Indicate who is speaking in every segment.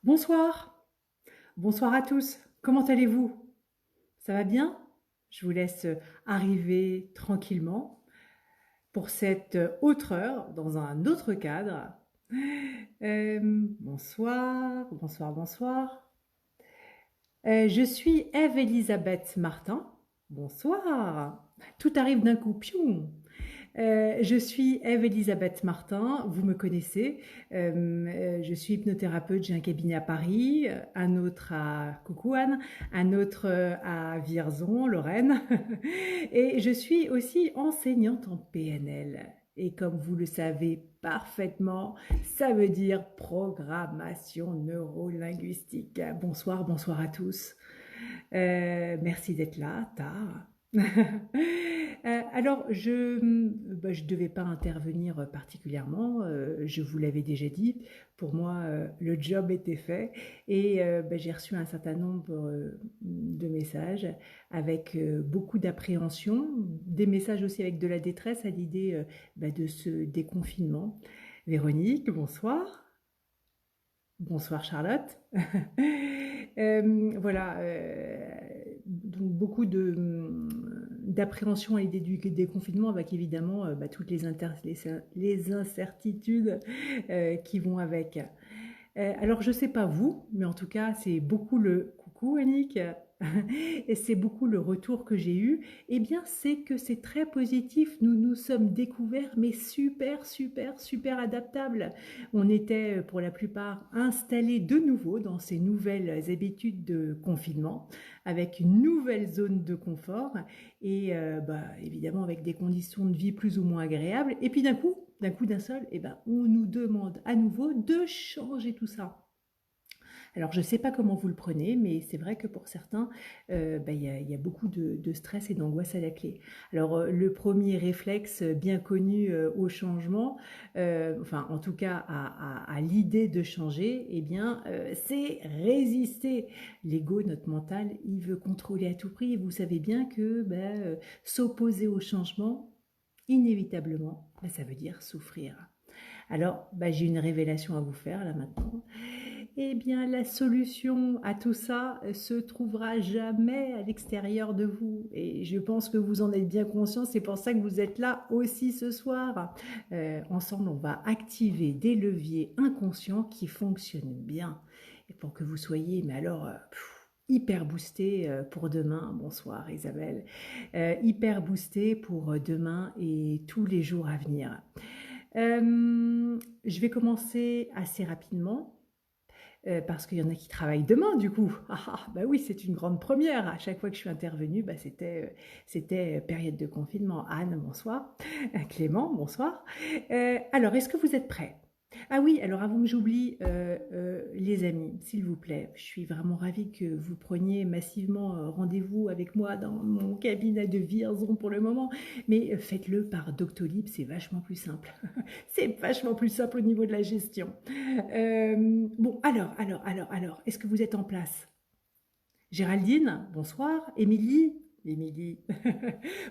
Speaker 1: Bonsoir, bonsoir à tous. Comment allez-vous? Ça va bien? Je vous laisse arriver tranquillement pour cette autre heure dans un autre cadre. Bonsoir, bonsoir, bonsoir. Je suis Ève-Elisabeth Martin. Bonsoir. Tout arrive d'un coup. Piou. Je suis Ève-Elisabeth Martin, vous me connaissez. Je suis hypnothérapeute, j'ai un cabinet à Paris, un autre à Coucou Anne, un autre à Vierzon, Lorraine. Et je suis aussi enseignante en PNL. Et comme vous le savez parfaitement, ça veut dire programmation neurolinguistique. Bonsoir, bonsoir à tous. Merci d'être là, tard. Alors, je devais pas intervenir particulièrement, je vous l'avais déjà dit. Pour moi, le job était fait et j'ai reçu un certain nombre de messages avec beaucoup d'appréhension, des messages aussi avec de la détresse à l'idée de ce déconfinement. Véronique, bonsoir. Bonsoir Charlotte. Voilà, donc beaucoup d'appréhension à l'idée du déconfinement avec évidemment toutes les incertitudes qui vont avec. Alors je sais pas vous, mais en tout cas c'est beaucoup le coucou Annick et c'est beaucoup le retour que j'ai eu. Eh bien c'est que c'est très positif. Nous nous sommes découverts mais super super super adaptables. On était pour la plupart installés de nouveau dans ces nouvelles habitudes de confinement avec une nouvelle zone de confort et évidemment avec des conditions de vie plus ou moins agréables. Et puis d'un seul, on nous demande à nouveau de changer tout ça. Alors, je ne sais pas comment vous le prenez, mais c'est vrai que pour certains, il y a beaucoup de stress et d'angoisse à la clé. Alors, le premier réflexe bien connu au changement, enfin, en tout cas à l'idée de changer, eh bien, c'est résister. L'ego, notre mental, il veut contrôler à tout prix. Et vous savez bien que s'opposer au changement, inévitablement, ça veut dire souffrir. Alors, j'ai une révélation à vous faire là maintenant. Eh bien, la solution à tout ça se trouvera jamais à l'extérieur de vous. Et je pense que vous en êtes bien conscient. C'est pour ça que vous êtes là aussi ce soir. Ensemble, on va activer des leviers inconscients qui fonctionnent bien. Et pour que vous soyez, mais alors, hyper boosté pour demain. Bonsoir Isabelle. Hyper boosté pour demain et tous les jours à venir. Je vais commencer assez rapidement. Parce qu'il y en a qui travaillent demain, du coup. Bah oui, c'est une grande première. À chaque fois que je suis intervenue, c'était période de confinement. Anne, bonsoir. Clément, bonsoir. Alors, est-ce que vous êtes prêts? Ah oui, alors avant que j'oublie, les amis, s'il vous plaît, je suis vraiment ravie que vous preniez massivement rendez-vous avec moi dans mon cabinet de Vierzon pour le moment, mais faites-le par Doctolib, c'est vachement plus simple. C'est vachement plus simple au niveau de la gestion. Bon, alors, est-ce que vous êtes en place? Géraldine, bonsoir. Émilie.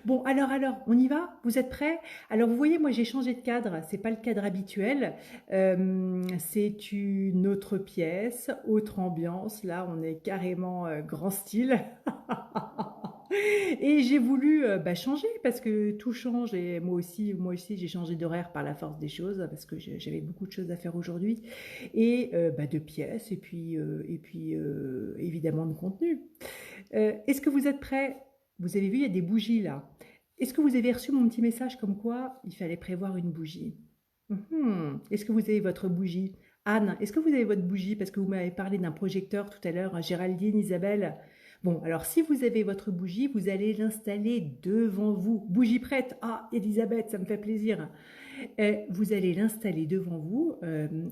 Speaker 1: Bon, alors, on y va? Vous êtes prêts? Alors, vous voyez, moi, j'ai changé de cadre. C'est pas le cadre habituel. C'est une autre pièce, autre ambiance. Là, on est carrément grand style. Et j'ai voulu changer parce que tout change et moi aussi j'ai changé d'horaire par la force des choses parce que j'avais beaucoup de choses à faire aujourd'hui et de pièces et puis évidemment de contenu. Est-ce que vous êtes prêts? Vous avez vu, il y a des bougies là. Est-ce que vous avez reçu mon petit message comme quoi il fallait prévoir une bougie? Est-ce que vous avez votre bougie? Anne, est-ce que vous avez votre bougie? Parce que vous m'avez parlé d'un projecteur tout à l'heure, Géraldine, Isabelle. Bon, alors si vous avez votre bougie, vous allez l'installer devant vous. Bougie prête. Ah, Elisabeth, ça me fait plaisir. Vous allez l'installer devant vous.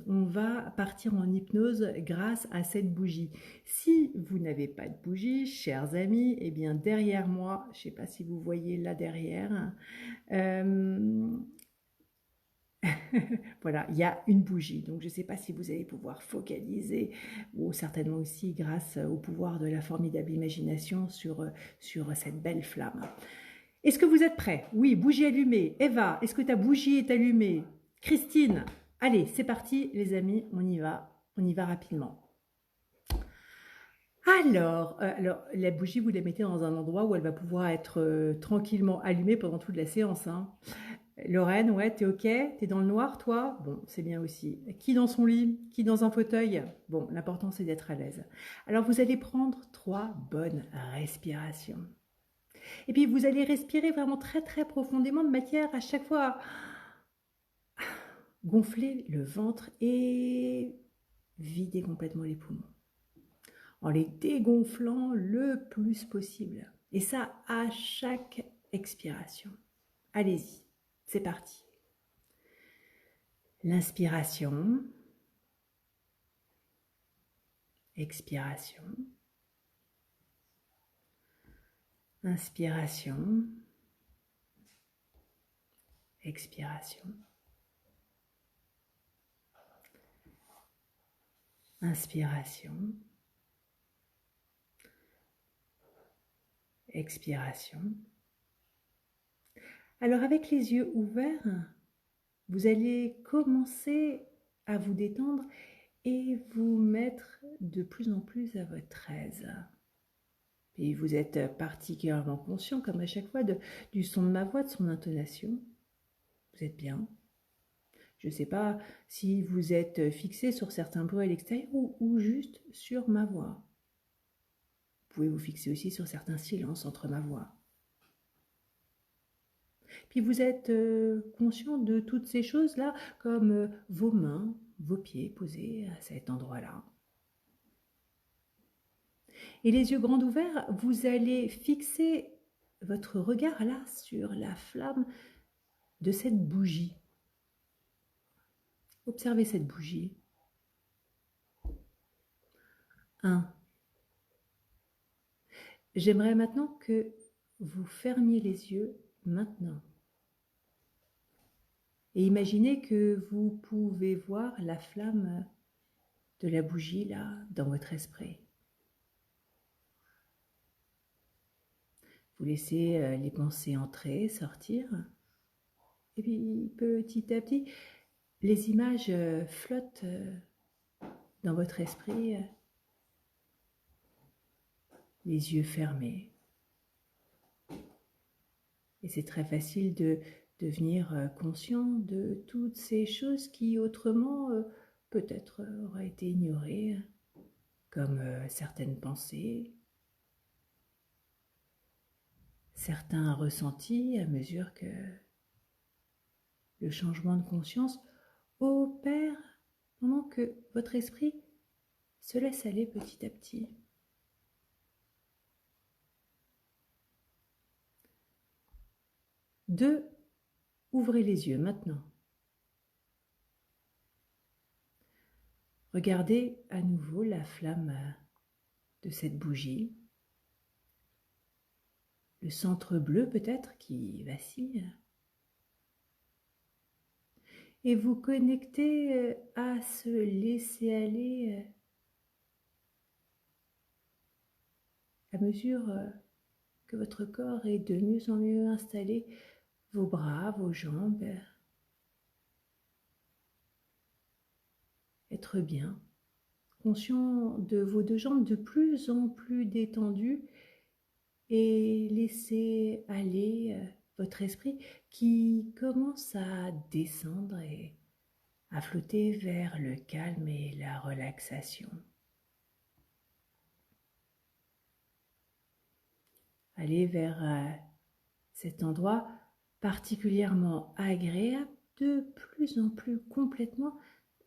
Speaker 1: On va partir en hypnose grâce à cette bougie. Si vous n'avez pas de bougie, chers amis, eh bien derrière moi, je ne sais pas si vous voyez là derrière, voilà, il y a une bougie. Donc, je ne sais pas si vous allez pouvoir focaliser ou certainement aussi grâce au pouvoir de la formidable imagination sur cette belle flamme. Est-ce que vous êtes prêts? Oui, bougie allumée. Eva, est-ce que ta bougie est allumée? Christine, allez, c'est parti les amis, on y va rapidement. Alors, la bougie, vous la mettez dans un endroit où elle va pouvoir être, tranquillement allumée pendant toute la séance, hein. Lorraine, ouais, tu OK? Tu dans le noir, toi? Bon, c'est bien aussi. Qui dans son lit? Qui dans un fauteuil? Bon, l'important, c'est d'être à l'aise. Alors, vous allez prendre 3 bonnes respirations. Et puis, vous allez respirer vraiment très, très profondément de matière à chaque fois à gonfler le ventre et vider complètement les poumons, en les dégonflant le plus possible. Et ça, à chaque expiration. Allez-y, c'est parti. L'inspiration, expiration, inspiration, expiration, inspiration, expiration. Alors avec les yeux ouverts, vous allez commencer à vous détendre et vous mettre de plus en plus à votre aise. Et vous êtes particulièrement conscient, comme à chaque fois, du son de ma voix, de son intonation. Vous êtes bien. Je ne sais pas si vous êtes fixé sur certains bruits à l'extérieur ou juste sur ma voix. Vous pouvez vous fixer aussi sur certains silences entre ma voix. Puis vous êtes conscient de toutes ces choses-là, comme vos mains, vos pieds posés à cet endroit-là. Et les yeux grands ouverts, vous allez fixer votre regard là sur la flamme de cette bougie. Observez cette bougie. 1. J'aimerais maintenant que vous fermiez les yeux maintenant. Et imaginez que vous pouvez voir la flamme de la bougie là dans votre esprit. Vous laissez les pensées entrer, sortir. Et puis petit à petit, les images flottent dans votre esprit, les yeux fermés. Et c'est très facile de devenir conscient de toutes ces choses qui autrement peut-être auraient été ignorées, comme certaines pensées, certains ressentis à mesure que le changement de conscience opère pendant que votre esprit se laisse aller petit à petit. 2. Ouvrez les yeux maintenant. Regardez à nouveau la flamme de cette bougie, le centre bleu peut-être qui vacille, et vous connectez à ce laisser aller à mesure que votre corps est de mieux en mieux installé, vos bras, vos jambes, être bien, conscient de vos 2 jambes de plus en plus détendues et laisser aller votre esprit qui commence à descendre et à flotter vers le calme et la relaxation. Allez vers cet endroit particulièrement agréable, de plus en plus complètement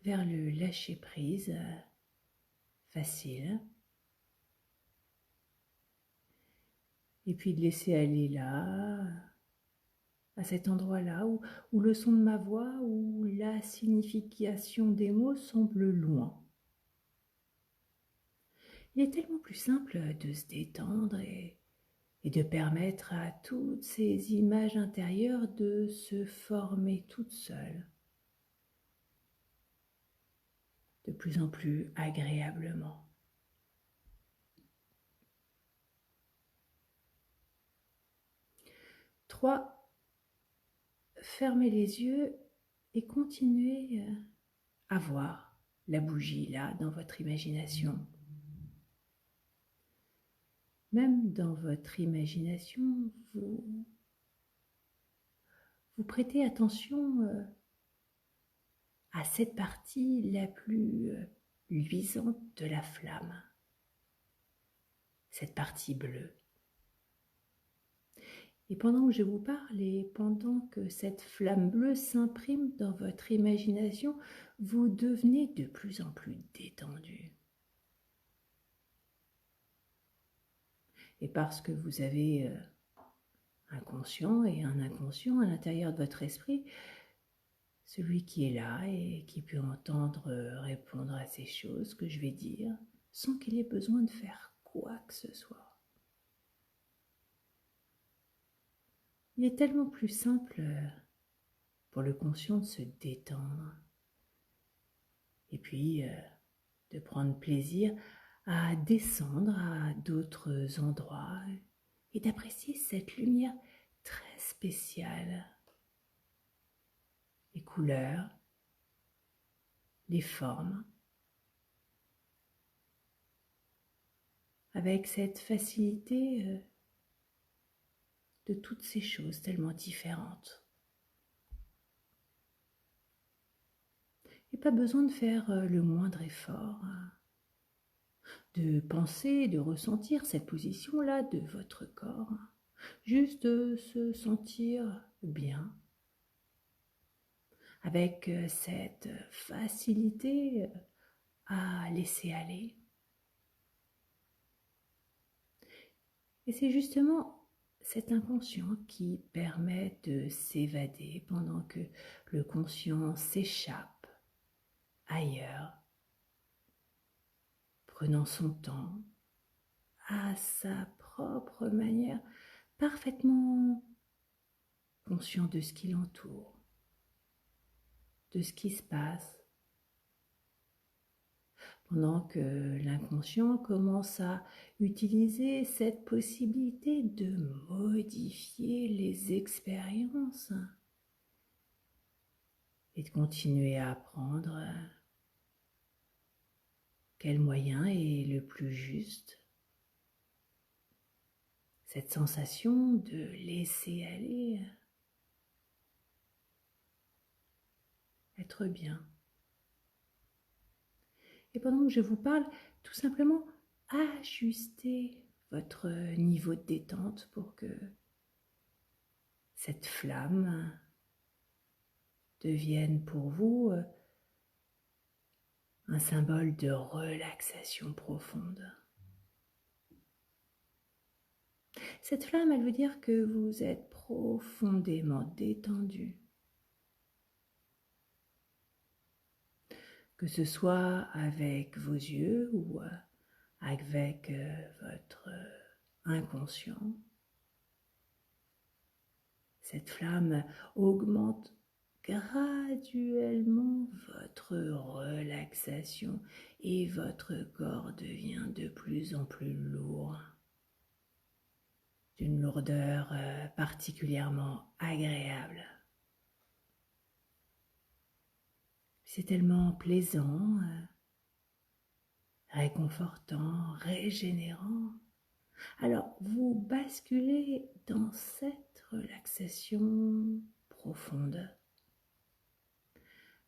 Speaker 1: vers le lâcher-prise facile. Et puis de laisser aller là, à cet endroit-là où le son de ma voix, où la signification des mots semble loin. Il est tellement plus simple de se détendre et de permettre à toutes ces images intérieures de se former toutes seules, de plus en plus agréablement. 3. Fermez les yeux et continuez à voir la bougie là dans votre imagination. même dans votre imagination, vous prêtez attention à cette partie la plus luisante de la flamme, cette partie bleue. Et pendant que je vous parle et pendant que cette flamme bleue s'imprime dans votre imagination, vous devenez de plus en plus détendu. Et parce que vous avez un conscient et un inconscient à l'intérieur de votre esprit, celui qui est là et qui peut entendre répondre à ces choses que je vais dire sans qu'il ait besoin de faire quoi que ce soit. Il est tellement plus simple pour le conscient de se détendre et puis de prendre plaisir à descendre à d'autres endroits et d'apprécier cette lumière très spéciale. Les couleurs, les formes, avec cette facilité de toutes ces choses tellement différentes. Et pas besoin de faire le moindre effort, de penser, de ressentir cette position-là de votre corps, juste de se sentir bien, avec cette facilité à laisser aller. Et c'est justement cet inconscient qui permet de s'évader pendant que le conscient s'échappe ailleurs, prenant son temps, à sa propre manière, parfaitement conscient de ce qui l'entoure, de ce qui se passe, pendant que l'inconscient commence à utiliser cette possibilité de modifier les expériences et de continuer à apprendre quel moyen est le plus juste. Cette sensation de laisser aller, être bien. Et pendant que je vous parle, tout simplement ajustez votre niveau de détente pour que cette flamme devienne pour vous un symbole de relaxation profonde. Cette flamme, elle veut dire que vous êtes profondément détendu. Que ce soit avec vos yeux ou avec votre inconscient. Cette flamme augmente graduellement votre relaxation et votre corps devient de plus en plus lourd, d'une lourdeur particulièrement agréable. C'est tellement plaisant, réconfortant, régénérant. Alors, vous basculez dans cette relaxation profonde,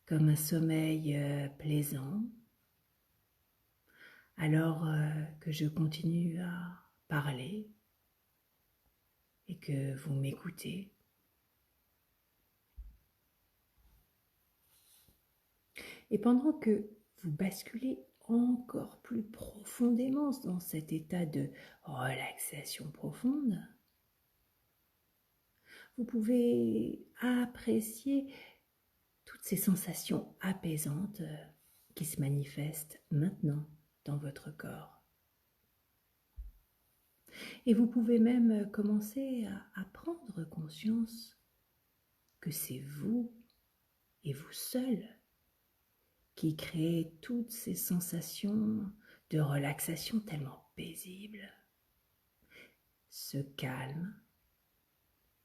Speaker 1: comme un sommeil plaisant, alors que je continue à parler et que vous m'écoutez. Et pendant que vous basculez encore plus profondément dans cet état de relaxation profonde, vous pouvez apprécier toutes ces sensations apaisantes qui se manifestent maintenant dans votre corps. Et vous pouvez même commencer à prendre conscience que c'est vous et vous seul qui créez toutes ces sensations de relaxation tellement paisibles, ce calme,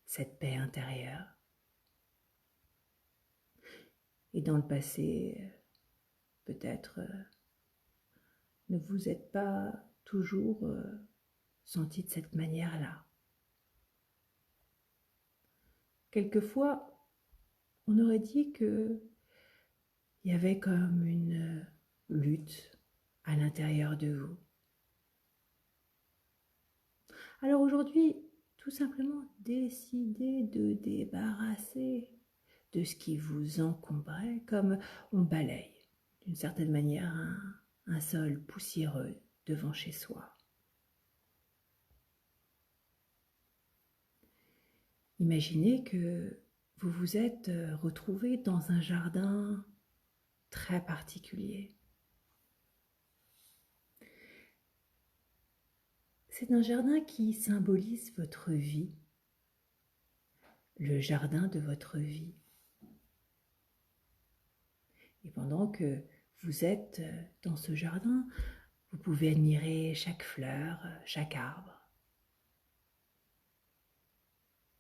Speaker 1: cette paix intérieure. Et dans le passé, peut-être ne vous êtes pas toujours senti de cette manière-là. Quelquefois, on aurait dit qu'il y avait comme une lutte à l'intérieur de vous. Alors aujourd'hui, tout simplement, décidez de débarrasser de ce qui vous encombrait, comme on balaye d'une certaine manière un sol poussiéreux devant chez soi. Imaginez que vous vous êtes retrouvé dans un jardin très particulier. C'est un jardin qui symbolise votre vie, le jardin de votre vie. Et pendant que vous êtes dans ce jardin, vous pouvez admirer chaque fleur, chaque arbre.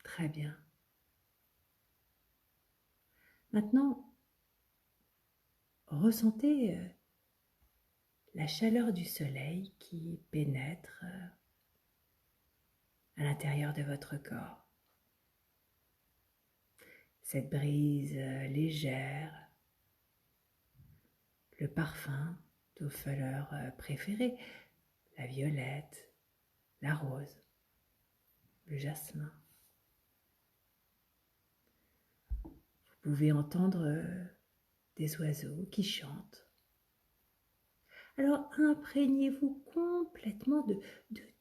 Speaker 1: Très bien. Maintenant, ressentez la chaleur du soleil qui pénètre à l'intérieur de votre corps. Cette brise légère, le parfum de vos fleurs préférées, la violette, la rose, le jasmin. Vous pouvez entendre des oiseaux qui chantent. Alors imprégnez-vous complètement de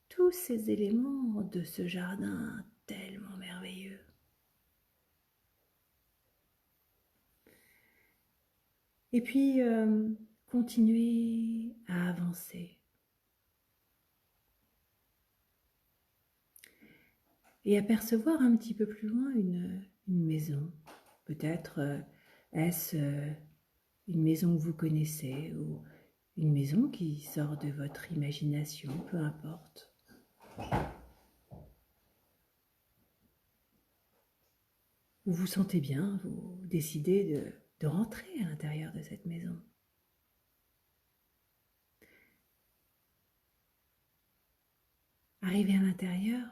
Speaker 1: tous ces éléments de ce jardin tellement merveilleux. Et puis, continuez à avancer. Et apercevoir un petit peu plus loin une maison. Peut-être est-ce une maison que vous connaissez ou une maison qui sort de votre imagination, peu importe. Vous vous sentez bien, vous décidez de rentrer à l'intérieur de cette maison. Arrivé à l'intérieur,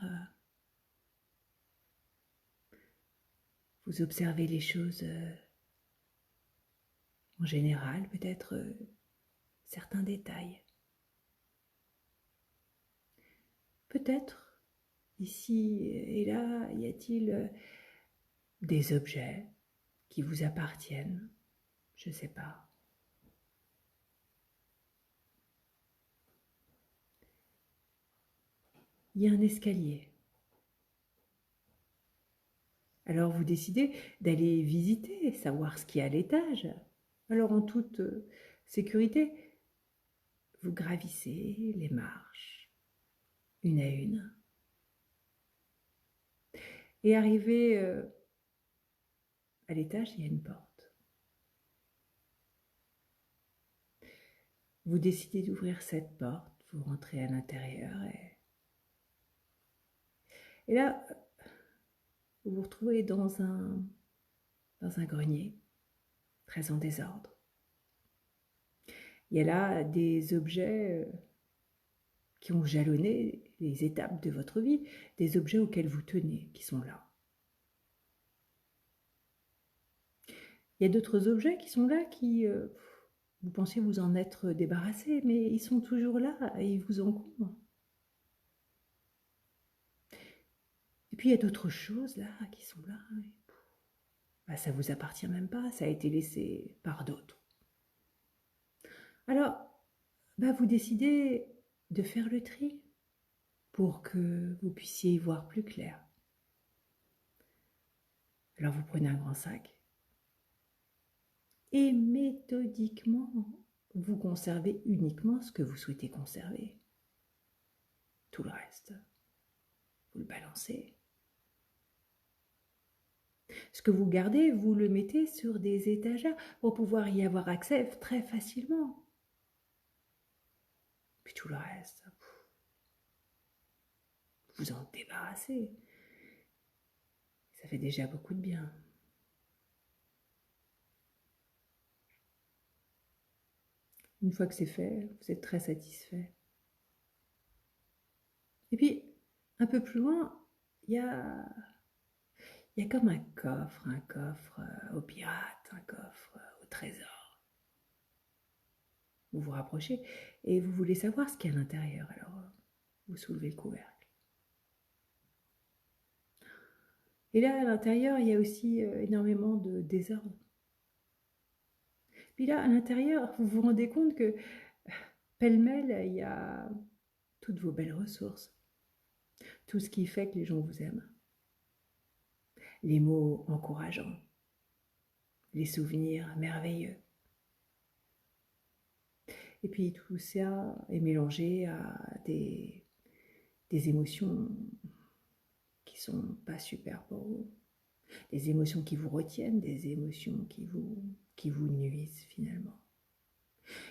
Speaker 1: vous observez les choses en général, peut-être certains détails. Peut-être, ici et là, y a-t-il des objets qui vous appartiennent? Je ne sais pas. Il y a un escalier. Alors vous décidez d'aller visiter, savoir ce qu'il y a à l'étage. Alors en toute sécurité, vous gravissez les marches, une à une. Et arrivé à l'étage, il y a une porte. Vous décidez d'ouvrir cette porte, vous rentrez à l'intérieur et là, vous vous retrouvez dans un grenier, très en désordre. Il y a là des objets qui ont jalonné les étapes de votre vie, des objets auxquels vous tenez, qui sont là. Il y a d'autres objets qui sont là, qui, vous pensez vous en être débarrassé, mais ils sont toujours là et ils vous encombrent. Et puis il y a d'autres choses là, qui sont là. Bah, ça ne vous appartient même pas, ça a été laissé par d'autres. Alors, bah, vous décidez de faire le tri pour que vous puissiez y voir plus clair. Alors vous prenez un grand sac et méthodiquement, vous conservez uniquement ce que vous souhaitez conserver. Tout le reste, vous le balancez. Ce que vous gardez, vous le mettez sur des étagères pour pouvoir y avoir accès très facilement. Puis tout le reste, vous en débarrassez. Ça fait déjà beaucoup de bien. Une fois que c'est fait, vous êtes très satisfait. Et puis, un peu plus loin, il y a, il y a comme un coffre aux pirates, un coffre au trésor. Vous vous rapprochez et vous voulez savoir ce qu'il y a à l'intérieur. Alors, vous soulevez le couvercle. Et là, à l'intérieur, il y a aussi énormément de désordre. Puis là, à l'intérieur, vous vous rendez compte que pêle-mêle, il y a toutes vos belles ressources. Tout ce qui fait que les gens vous aiment. Les mots encourageants. Les souvenirs merveilleux. Et puis tout ça est mélangé à des émotions qui sont pas super pour vous. Des émotions qui vous retiennent, des émotions qui vous nuisent finalement.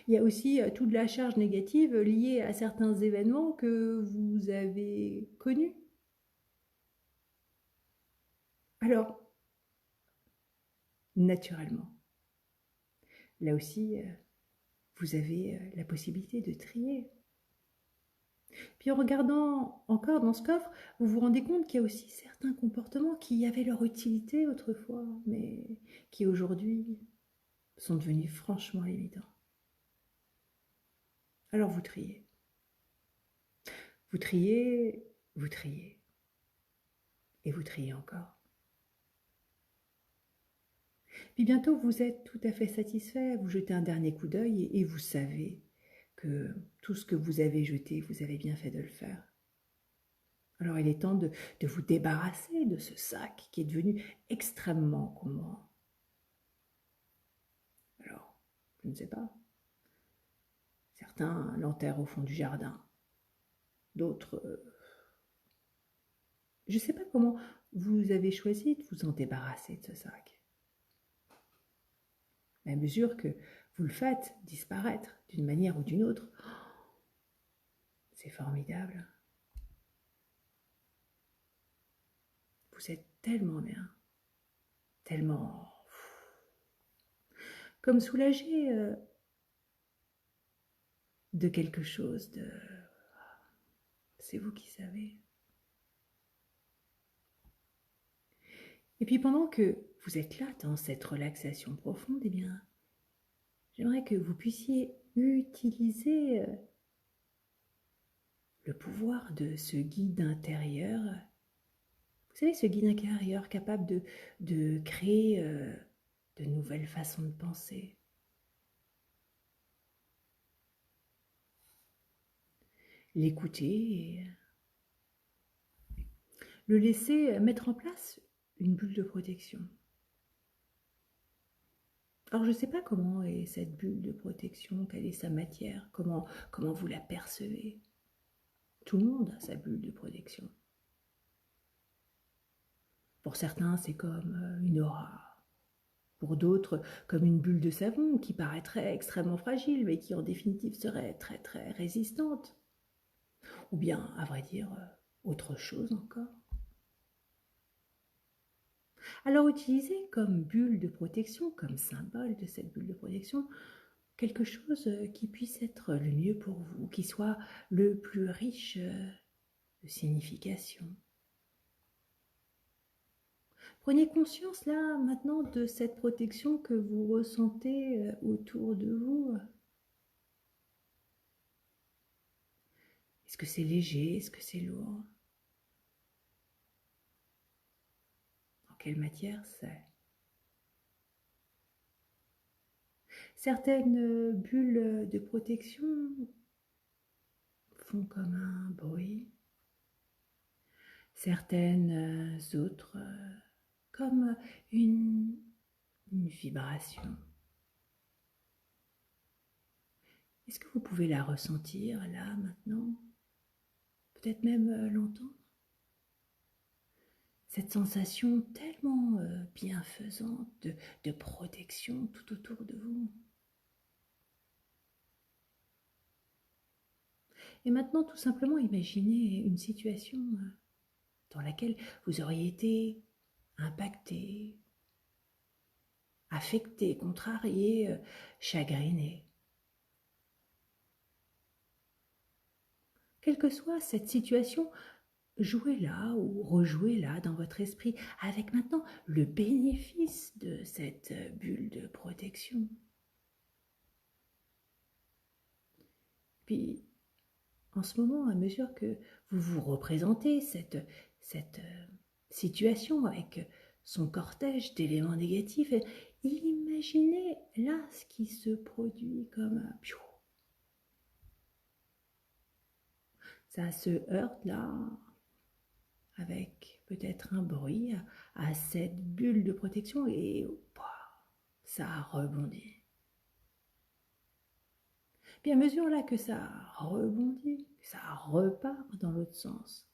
Speaker 1: Il y a aussi toute la charge négative liée à certains événements que vous avez connus. Alors, naturellement, là aussi, vous avez la possibilité de trier. Puis en regardant encore dans ce coffre, vous vous rendez compte qu'il y a aussi certains comportements qui avaient leur utilité autrefois, mais qui aujourd'hui sont devenus franchement évidents. Alors vous triez. Vous triez, vous triez. Et vous triez encore. Puis bientôt, vous êtes tout à fait satisfait, vous jetez un dernier coup d'œil et vous savez que tout ce que vous avez jeté, vous avez bien fait de le faire. Alors il est temps de vous débarrasser de ce sac qui est devenu extrêmement encombrant. Alors, je ne sais pas. Certains l'enterrent au fond du jardin. D'autres... je ne sais pas comment vous avez choisi de vous en débarrasser de ce sac. Mais à mesure que vous le faites disparaître d'une manière ou d'une autre, c'est formidable. Vous êtes tellement bien, tellement comme soulagé de quelque chose de... C'est vous qui savez. Et puis pendant que vous êtes là dans cette relaxation profonde, eh bien, j'aimerais que vous puissiez utiliser le pouvoir de ce guide intérieur. Vous savez, ce guide intérieur capable de créer de nouvelles façons de penser. L'écouter et le laisser mettre en place une bulle de protection. Alors je ne sais pas comment est cette bulle de protection, quelle est sa matière, comment vous la percevez. Tout le monde a sa bulle de protection. Pour certains, c'est comme une aura. Pour d'autres, comme une bulle de savon qui paraîtrait extrêmement fragile, mais qui en définitive serait très très résistante. Ou bien, à vrai dire, autre chose encore. Alors utilisez comme bulle de protection, comme symbole de cette bulle de protection, quelque chose qui puisse être le mieux pour vous, qui soit le plus riche de signification. Prenez conscience là maintenant de cette protection que vous ressentez autour de vous. Est-ce que c'est léger? Est-ce que c'est lourd? En quelle matière c'est? Certaines bulles de protection font comme un bruit. Certaines autres comme une vibration. Est-ce que vous pouvez la ressentir là maintenant? Peut-être même l'entendre? Cette sensation tellement bienfaisante de protection tout autour de vous. Et maintenant, tout simplement, imaginez une situation dans laquelle vous auriez été impacté, affecté, contrarié, chagriné. Quelle que soit cette situation, jouez-la ou rejouez-la dans votre esprit avec maintenant le bénéfice de cette bulle de protection. Puis, en ce moment, à mesure que vous vous représentez cette situation avec son cortège d'éléments négatifs, imaginez là ce qui se produit comme un piou. Ça se heurte là avec peut-être un bruit à cette bulle de protection et ça rebondit. Puis à mesure là que ça rebondit, que ça repart dans l'autre sens,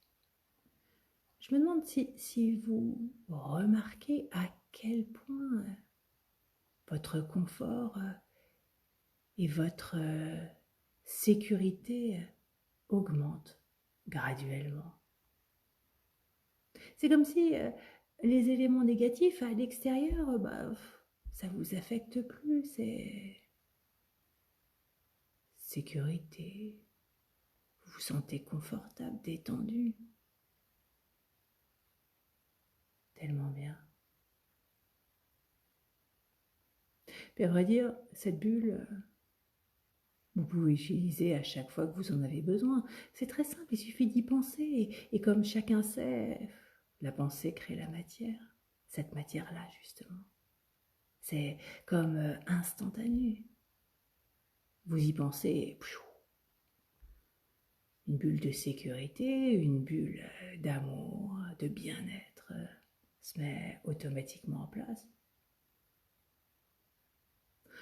Speaker 1: je me demande si vous remarquez à quel point votre confort et votre sécurité augmentent graduellement. C'est comme si les éléments négatifs à l'extérieur, ça vous affecte plus, c'est sécurité, vous vous sentez confortable, détendu. Tellement bien. Puis à vrai dire, cette bulle, vous pouvez l'utiliser à chaque fois que vous en avez besoin. C'est très simple, il suffit d'y penser. Et comme chacun sait, la pensée crée la matière. Cette matière-là, justement. C'est comme instantané. Vous y pensez, une bulle de sécurité, une bulle d'amour, de bien-être se met automatiquement en place.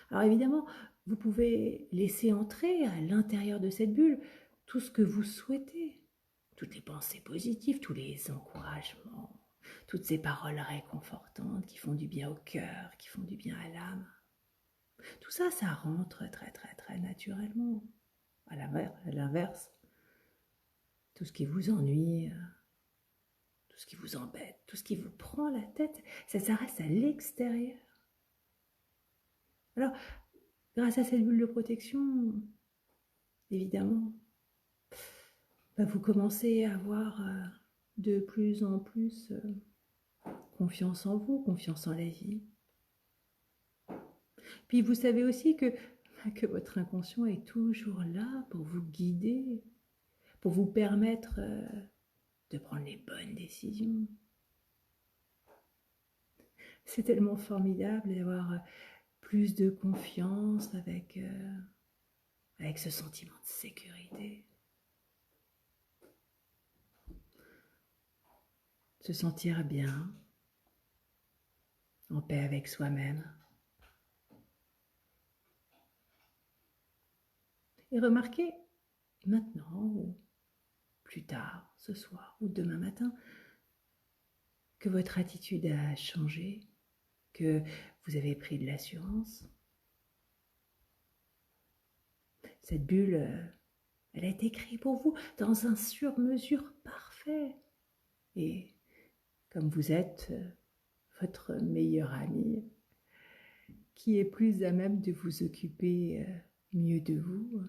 Speaker 1: Alors évidemment, vous pouvez laisser entrer à l'intérieur de cette bulle tout ce que vous souhaitez, toutes les pensées positives, tous les encouragements, toutes ces paroles réconfortantes qui font du bien au cœur, qui font du bien à l'âme. Tout ça, ça rentre très très très naturellement. À l'inverse, tout ce qui vous ennuie, tout ce qui vous embête, tout ce qui vous prend la tête, ça reste à l'extérieur. Alors, grâce à cette bulle de protection, évidemment, vous commencez à avoir de plus en plus confiance en vous, confiance en la vie. Puis vous savez aussi que votre inconscient est toujours là pour vous guider, pour vous permettre de prendre les bonnes décisions. C'est tellement formidable d'avoir plus de confiance avec ce sentiment de sécurité. Se sentir bien, en paix avec soi-même. Et remarquez maintenant ou plus tard, ce soir ou demain matin, que votre attitude a changé, que vous avez pris de l'assurance. Cette bulle, elle a été créée pour vous dans un sur-mesure parfait. Et comme vous êtes votre meilleur ami, qui est plus à même de vous occuper mieux de vous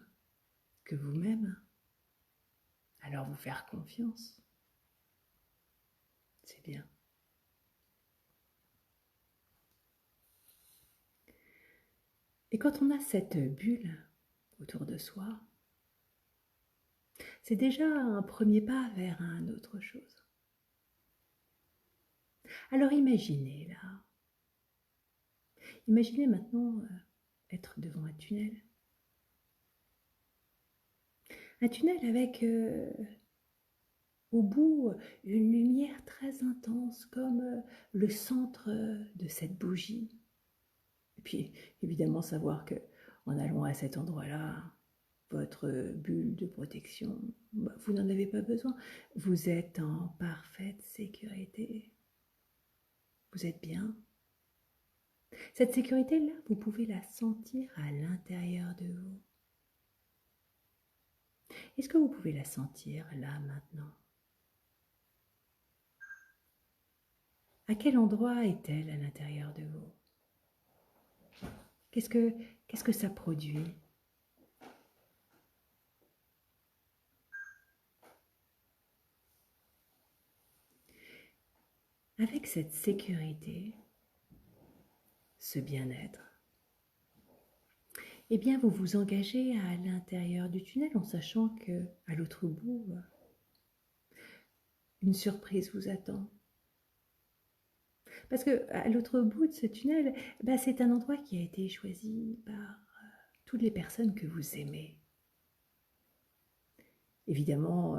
Speaker 1: que vous-même, alors vous faire confiance. C'est bien. Et quand on a cette bulle autour de soi, c'est déjà un premier pas vers une autre chose. Alors imaginez là, imaginez maintenant être devant un tunnel. Un tunnel avec au bout une lumière très intense comme le centre de cette bougie. Et puis évidemment savoir que en allant à cet endroit-là, votre bulle de protection, vous n'en avez pas besoin. Vous êtes en parfaite sécurité. Vous êtes bien. Cette sécurité-là, vous pouvez la sentir à l'intérieur de vous. Est-ce que vous pouvez la sentir là maintenant? À quel endroit est-elle à l'intérieur de vous? Qu'est-ce que ça produit? avec cette sécurité, ce bien-être, eh bien vous vous engagez à l'intérieur du tunnel en sachant que à l'autre bout, une surprise vous attend. Parce que à l'autre bout de ce tunnel, c'est un endroit qui a été choisi par toutes les personnes que vous aimez. Évidemment,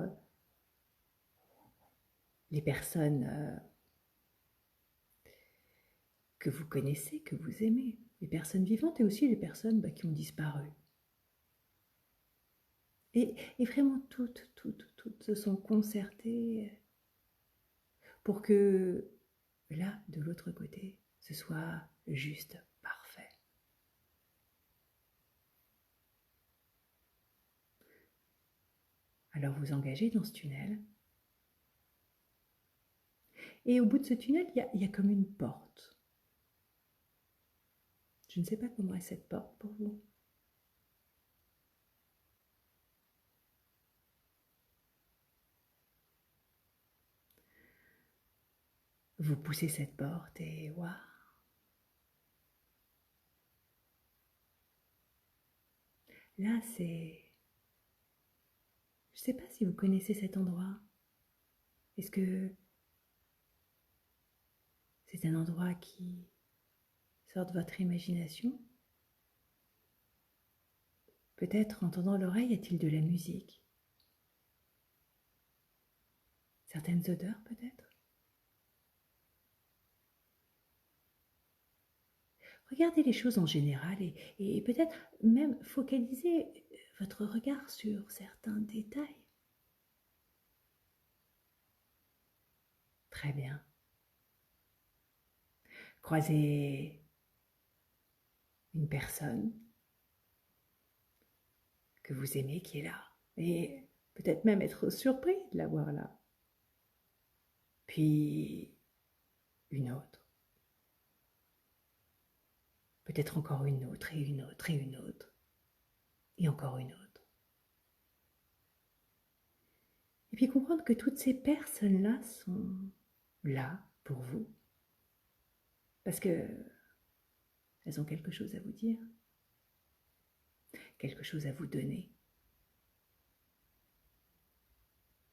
Speaker 1: les personnes que vous connaissez, que vous aimez, les personnes vivantes et aussi les personnes qui ont disparu. Et vraiment toutes se sont concertées pour que là, de l'autre côté, ce soit juste parfait. Alors vous engagez dans ce tunnel. Et au bout de ce tunnel, il y a comme une porte. Je ne sais pas comment est cette porte pour vous. Vous poussez cette porte et waouh! Là, c'est... Je ne sais pas si vous connaissez cet endroit. Est-ce que c'est un endroit qui sort de votre imagination? Peut-être en tendant l'oreille, y a-t-il de la musique? Certaines odeurs peut-être? Regardez les choses en général et peut-être même focaliser votre regard sur certains détails. Très bien. Croisez une personne que vous aimez qui est là et peut-être même être surpris de la voir là. Puis une autre. Peut-être encore une autre et une autre et une autre. Et encore une autre. Et puis comprendre que toutes ces personnes-là sont là pour vous. Parce que elles ont quelque chose à vous dire. Quelque chose à vous donner.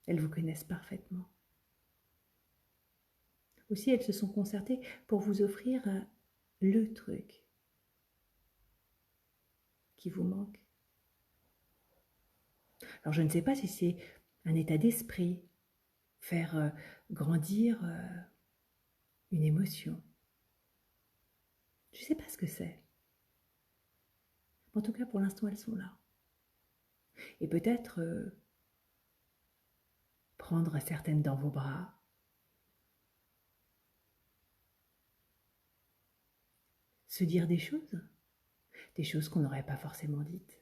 Speaker 1: Elles vous connaissent parfaitement. Aussi, elles se sont concertées pour vous offrir le truc qui vous manque. Alors, je ne sais pas si c'est un état d'esprit, faire grandir une émotion. Je ne sais pas ce que c'est. En tout cas, pour l'instant, elles sont là. Et peut-être prendre certaines dans vos bras, se dire des choses qu'on n'aurait pas forcément dites.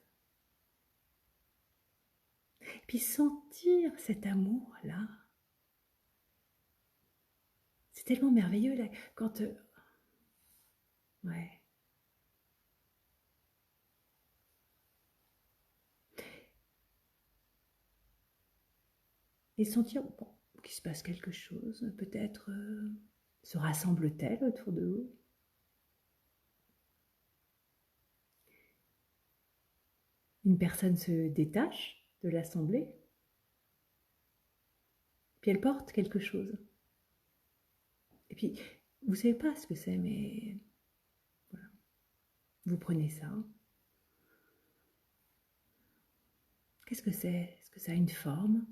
Speaker 1: Et puis sentir cet amour-là. C'est tellement merveilleux là, quand... ouais. Et sentir qu'il se passe quelque chose, peut-être se rassemble-t-elle autour de vous. Une personne se détache de l'assemblée, puis elle porte quelque chose. Et puis, vous ne savez pas ce que c'est, mais voilà. Vous prenez ça. Qu'est-ce que c'est? Est-ce que ça a une forme?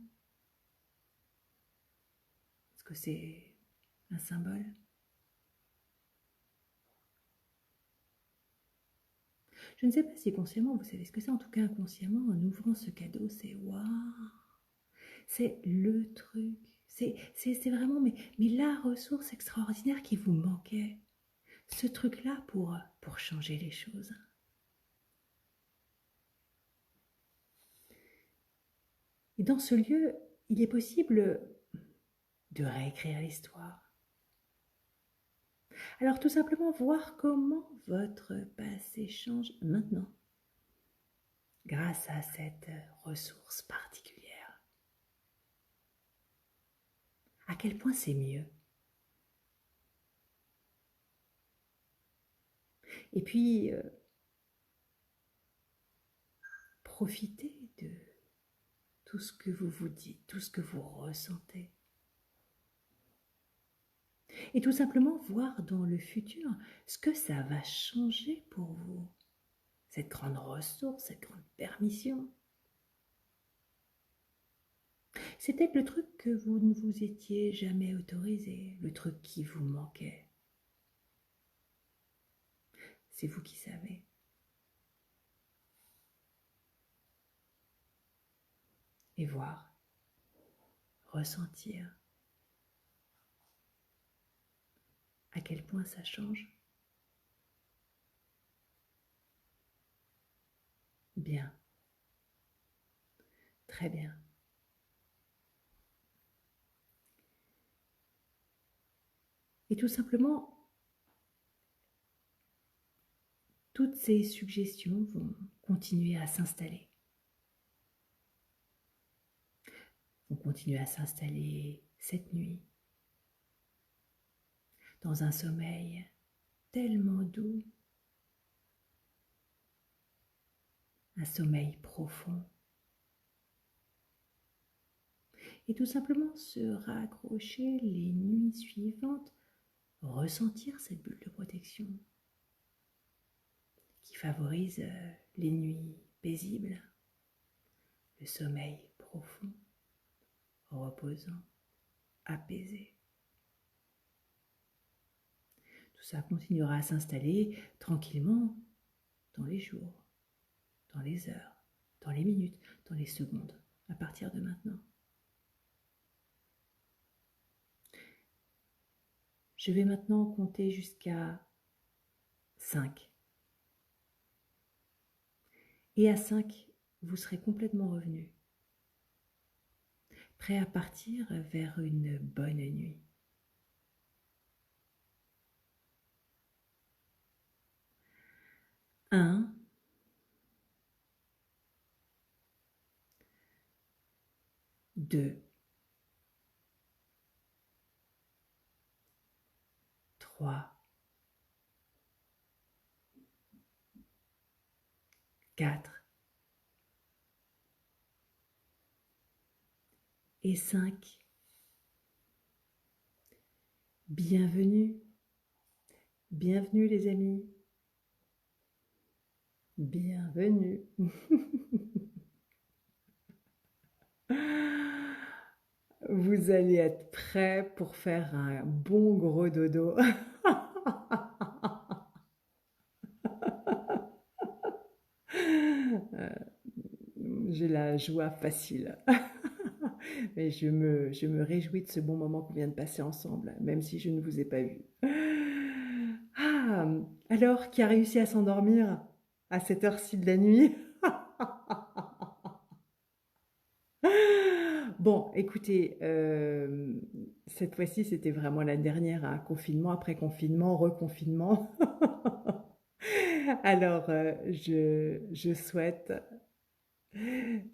Speaker 1: Est-ce que c'est un symbole? Je ne sais pas si consciemment vous savez ce que c'est, en tout cas inconsciemment, en ouvrant ce cadeau, c'est waouh! C'est le truc, c'est vraiment mais la ressource extraordinaire qui vous manquait. Ce truc-là pour changer les choses. Et dans ce lieu, il est possible de réécrire l'histoire. Alors tout simplement voir comment votre passé change maintenant grâce à cette ressource particulière. À quel point c'est mieux. Et puis, profitez de tout ce que vous vous dites, tout ce que vous ressentez. Et tout simplement voir dans le futur ce que ça va changer pour vous. Cette grande ressource, cette grande permission. C'est peut-être le truc que vous ne vous étiez jamais autorisé, le truc qui vous manquait. C'est vous qui savez. Et voir, ressentir à quel point ça change. Bien. Très bien. Et tout simplement, toutes ces suggestions vont continuer à s'installer. Vont continuer à s'installer cette nuit, dans un sommeil tellement doux, un sommeil profond. Et tout simplement se raccrocher les nuits suivantes, ressentir cette bulle de protection qui favorise les nuits paisibles, le sommeil profond, reposant, apaisé. Tout ça continuera à s'installer tranquillement dans les jours, dans les heures, dans les minutes, dans les secondes, à partir de maintenant. Je vais maintenant compter jusqu'à 5. Et à 5, vous serez complètement revenu, prêt à partir vers une bonne nuit. 1, 2, 3, 4 et 5. Bienvenue, bienvenue les amis, bienvenue. Vous allez être prêts pour faire un bon gros dodo. J'ai la joie facile. Mais je me réjouis de ce bon moment qu'on vient de passer ensemble, même si je ne vous ai pas vu. Ah, alors, qui a réussi à s'endormir à cette heure-ci de la nuit? Bon, écoutez, cette fois-ci, c'était vraiment la dernière, hein, confinement après confinement, reconfinement. Alors, je souhaite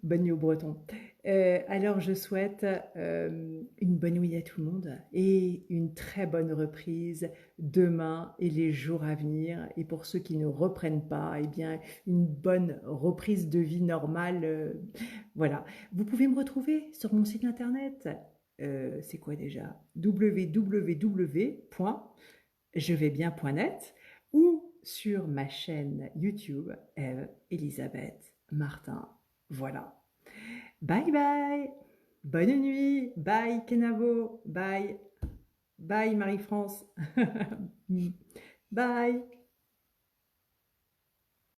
Speaker 1: bonne nuit au breton. Alors, je souhaite une bonne nuit à tout le monde et une très bonne reprise demain et les jours à venir. Et pour ceux qui ne reprennent pas, eh bien, une bonne reprise de vie normale. Voilà. Vous pouvez me retrouver sur mon site internet. C'est quoi déjà? www.jevasbien.net ou sur ma chaîne YouTube, Eve Elisabeth Martin. Voilà. Bye bye. Bonne nuit. Bye Kenavo. Bye. Bye Marie-France. Bye.